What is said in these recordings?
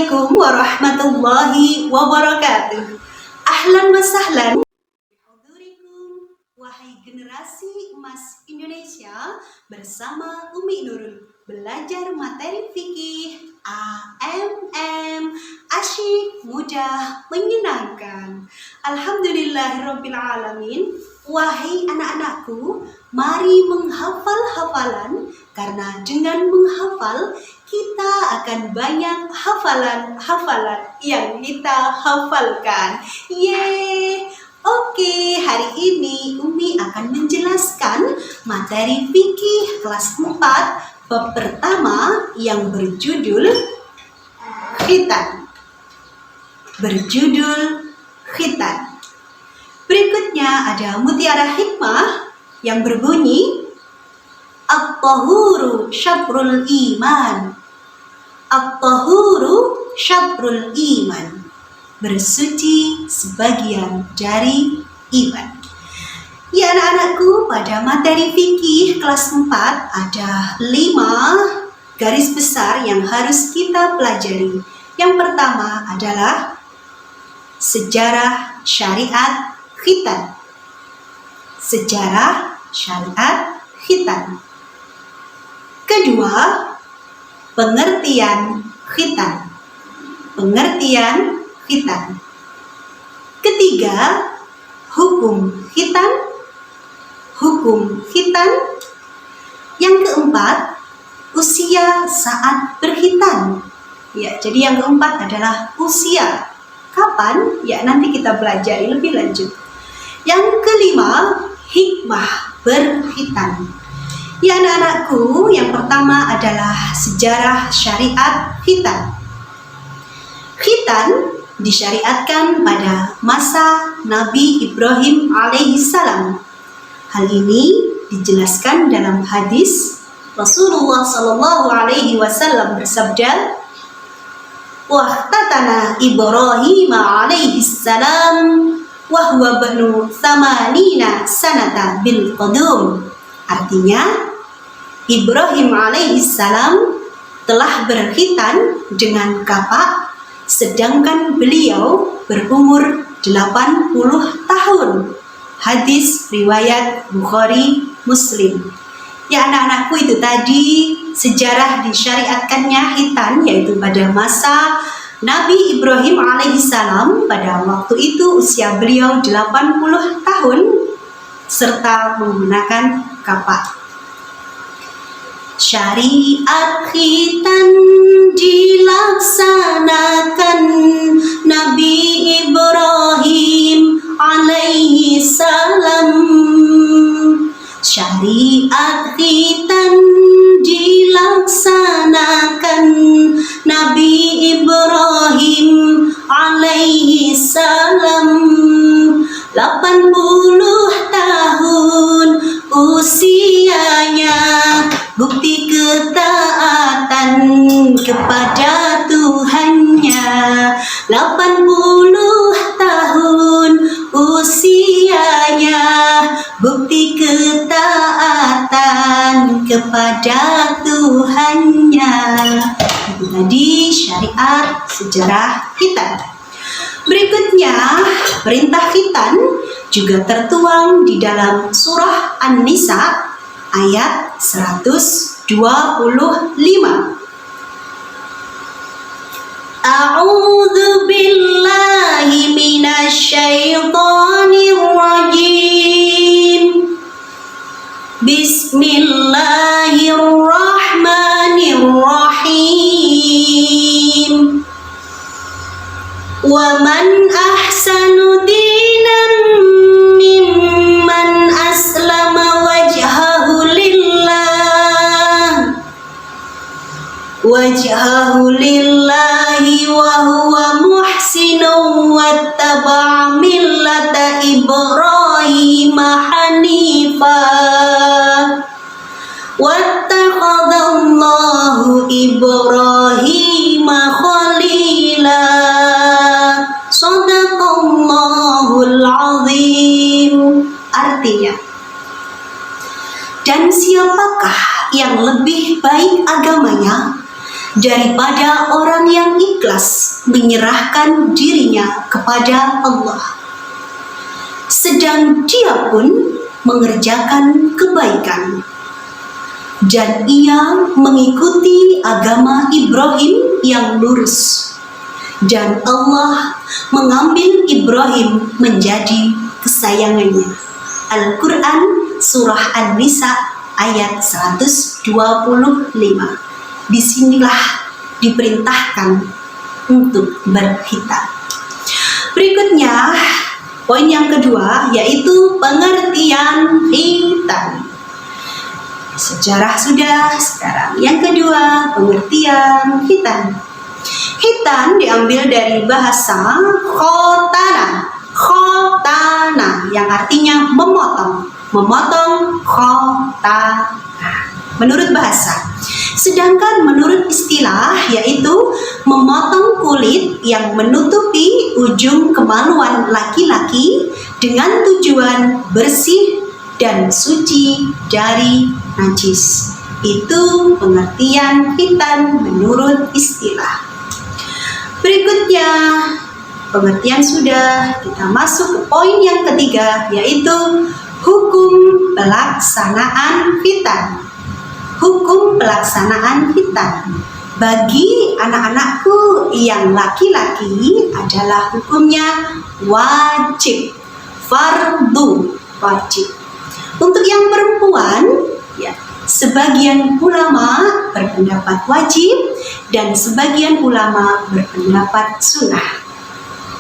Assalamualaikum warahmatullahi wabarakatuh. Ahlan wa sahlan. Bihadurikum, wahai generasi emas Indonesia, bersama Umi Nurul belajar materi fikih AMM, asyik, mudah, menyenangkan. Alhamdulillahirabbil alamin. Wahai anak-anakku, mari menghafal hafalan, karena dengan menghafal kita akan banyak hafalan-hafalan yang kita hafalkan. Yeay! Oke, hari ini Umi akan menjelaskan materi fikih kelas 4 bab pertama yang berjudul khitan. Berikutnya ada mutiara hikmah yang berbunyi At-tahuru syatrul iman. At-tahuru syatrul iman. Bersuci sebagian dari iman. Ya anak-anakku, pada materi fikih kelas 4 ada 5 garis besar yang harus kita pelajari. Yang pertama adalah sejarah syariat khitan. Sejarah syariat khitan. Kedua, pengertian khitan. Pengertian khitan. Ketiga, hukum khitan. Hukum khitan. Yang keempat, usia saat berkhitan. Ya, jadi yang keempat adalah usia. Kapan? Ya, nanti kita pelajari lebih lanjut. Yang kelima, hikmah berkhitan. Ya anak-anakku, yang pertama adalah sejarah syariat khitan. Khitan disyariatkan pada masa Nabi Ibrahim alaihissalam. Hal ini dijelaskan dalam hadis Rasulullah sallallahu alaihi wasallam bersabda, "Wahtatana Ibrahim alaihissalam wa huwa banu thamanina sanata bil qadum." Artinya, Ibrahim alaihissalam telah berkhitan dengan kapak, sedangkan beliau berumur 80 tahun. Hadis riwayat Bukhari Muslim. Ya anak-anakku, itu tadi sejarah disyariatkannya khitan, yaitu pada masa Nabi Ibrahim alaihissalam. Pada waktu itu usia beliau 80 tahun serta menggunakan kapak. Syariat khitan dilaksanakan Nabi Ibrahim alaihi salam. Syariat khitan dilaksanakan Nabi Ibrahim alaihi salam. 80 tahun usianya, bukti ketaatan kepada Tuhannya. 80 tahun usianya, bukti ketaatan kepada Tuhannya. Itu tadi syariat sejarah khitan. Berikutnya, perintah khitan juga tertuang di dalam surah An-Nisa ayat 125. A'udzu billahi minasyaitonir rajim. Bismillahirrahmanirrahim. Wa man ahsanu dinan mimman aslama wajhahu lillahi wa huwa muhsinun wattaba'a millata Ibrahim hanifa wattakhadallahu Ibrahim khalila. Shadaqallahul azim. Artinya, dan siapakah yang lebih baik agamanya daripada orang yang ikhlas menyerahkan dirinya kepada Allah, sedang dia pun mengerjakan kebaikan dan ia mengikuti agama Ibrahim yang lurus, dan Allah mengambil Ibrahim menjadi kesayangannya. Al-Quran Surah An-Nisa ayat 125. Disinilah diperintahkan untuk berkhitan. Berikutnya, poin yang kedua yaitu pengertian khitan. Sejarah sudah, sekarang yang kedua pengertian khitan. Khitan diambil dari bahasa khotana. Khotana yang artinya memotong. Memotong khotana menurut bahasa. Sedangkan menurut istilah yaitu memotong kulit yang menutupi ujung kemaluan laki-laki dengan tujuan bersih dan suci dari najis. Itu pengertian khitan menurut istilah. Berikutnya, pengertian sudah, kita masuk ke poin yang ketiga yaitu hukum pelaksanaan khitan. Hukum pelaksanaan khitan bagi anak-anakku yang laki-laki adalah hukumnya wajib, fardu, wajib. Untuk yang perempuan, ya, sebagian ulama berpendapat wajib dan sebagian ulama berpendapat sunnah.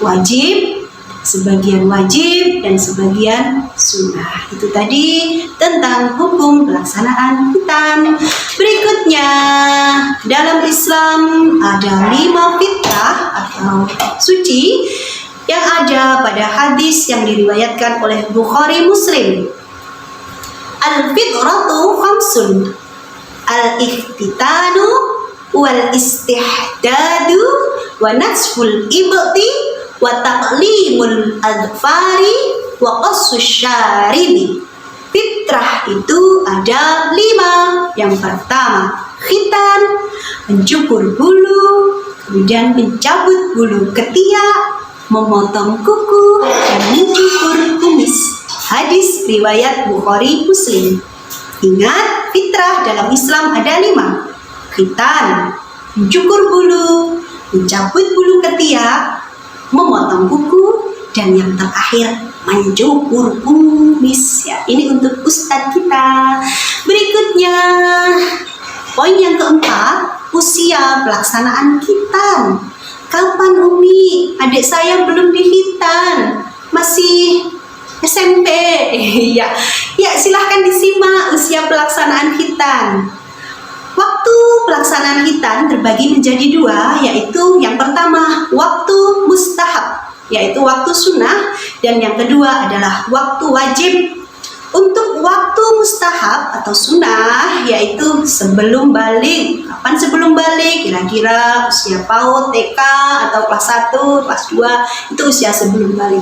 Wajib, sebagian wajib dan sebagian sunnah. Itu tadi tentang hukum pelaksanaan khitan. Berikutnya, dalam Islam ada 5 fitrah atau suci yang ada pada hadis yang diriwayatkan oleh Bukhari Muslim. Al-fitratu khamsun, al-ikhtitanu wal istihdadu wa nasful ibti wa taqlimul adfari wa qassus syaribi. Fitrah itu ada 5. Yang pertama, khitan, mencukur bulu, kemudian mencabut bulu ketiak, memotong kuku, dan mencukur kumis. Hadis riwayat Bukhari Muslim. Ingat, fitrah dalam Islam ada 5. Khitan, mencukur bulu, mencabut bulu ketiak, memotong kuku, dan yang terakhir mencukur kumis. Ya, ini untuk ustadz kita. Berikutnya, poin yang keempat, usia pelaksanaan khitan. Kapan Umi? Adik saya belum dikhitan, masih SMP. Ya, silahkan disimak usia pelaksanaan khitan. Waktu pelaksanaan khitan terbagi menjadi 2, yaitu yang pertama waktu mustahab, yaitu waktu sunnah, dan yang kedua adalah waktu wajib. Untuk waktu mustahab atau sunnah yaitu sebelum balik. Kapan sebelum balik? Kira-kira usia PAUD, TK, atau kelas 1, kelas 2, itu usia sebelum balik.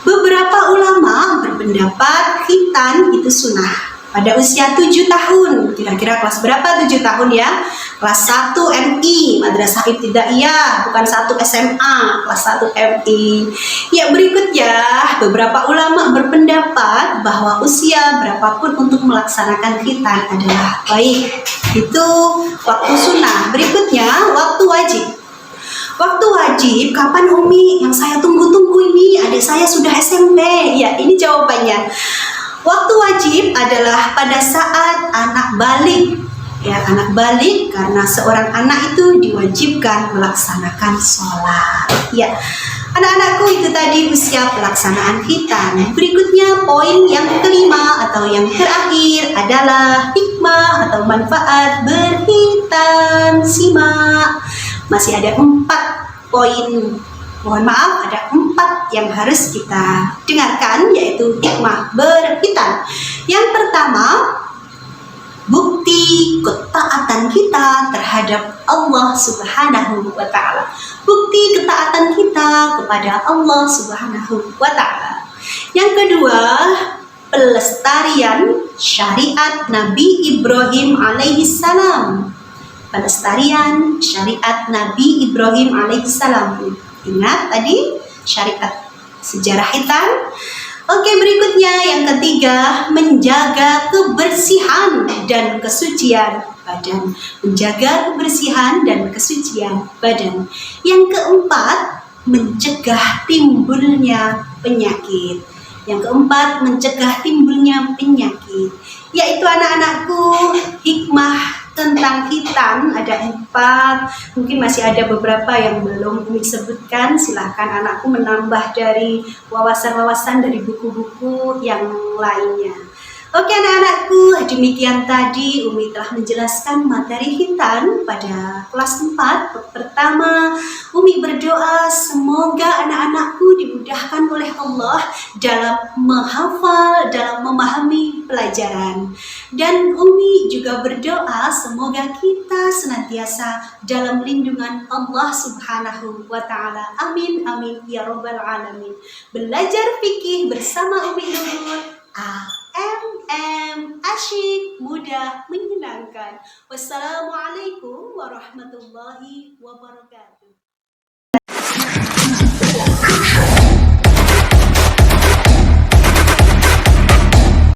Beberapa ulama berpendapat khitan itu sunnah pada usia 7 tahun. Kira-kira kelas berapa 7 tahun ya? Kelas 1 MI, Madrasah Ibtidaiyah, bukan 1 SMA, kelas 1 MI. Ya, berikutnya, beberapa ulama berpendapat bahwa usia berapapun untuk melaksanakan khitan adalah baik. Itu waktu sunnah. Berikutnya, waktu wajib. Waktu wajib, kapan Umi? Yang saya tunggu-tunggu ini, adik saya sudah SMP. Ya, ini jawabannya. Waktu wajib adalah pada saat anak balik. Ya, anak balik karena seorang anak itu diwajibkan melaksanakan sholat. Ya, anak-anakku itu tadi usia pelaksanaan khitan. Berikutnya poin yang kelima atau yang terakhir adalah hikmah atau manfaat berkhitan. Simak, masih ada 4 poin. Mohon maaf, ada 4 yang harus kita dengarkan, yaitu hikmah berkhitan. Yang pertama, bukti ketaatan kita terhadap Allah Subhanahu wa Ta'ala. Bukti ketaatan kita kepada Allah Subhanahu wa Ta'ala. Yang kedua, pelestarian syariat Nabi Ibrahim alaihissalam. pelestarian syariat Nabi Ibrahim alaihissalam. Ingat tadi syariat sejarah hitam. Oke, berikutnya yang ketiga, menjaga kebersihan dan kesucian badan. Menjaga kebersihan dan kesucian badan. Yang keempat, mencegah timbulnya penyakit. Yang keempat, mencegah timbulnya penyakit. Yaitu anak-anakku, hikmah tentang hitam ada 4. Mungkin masih ada beberapa yang belum Umi sebutkan. Silahkan anakku menambah dari wawasan-wawasan dari buku-buku yang lainnya. Oke anak-anakku, demikian tadi Umi telah menjelaskan materi hitam pada kelas 4. Pertama, Umi berdoa semoga anak-anakku dimudahkan oleh Allah dalam menghafal, dalam memahami pelajaran. Dan Umi juga berdoa semoga kita senantiasa dalam lindungan Allah Subhanahu wa Ta'ala. Amin, amin, ya Rabbal Alamin. Belajar fikih bersama Umi Nurul. Asyik, mudah, menyenangkan. Wassalamualaikum warahmatullahi wabarakatuh.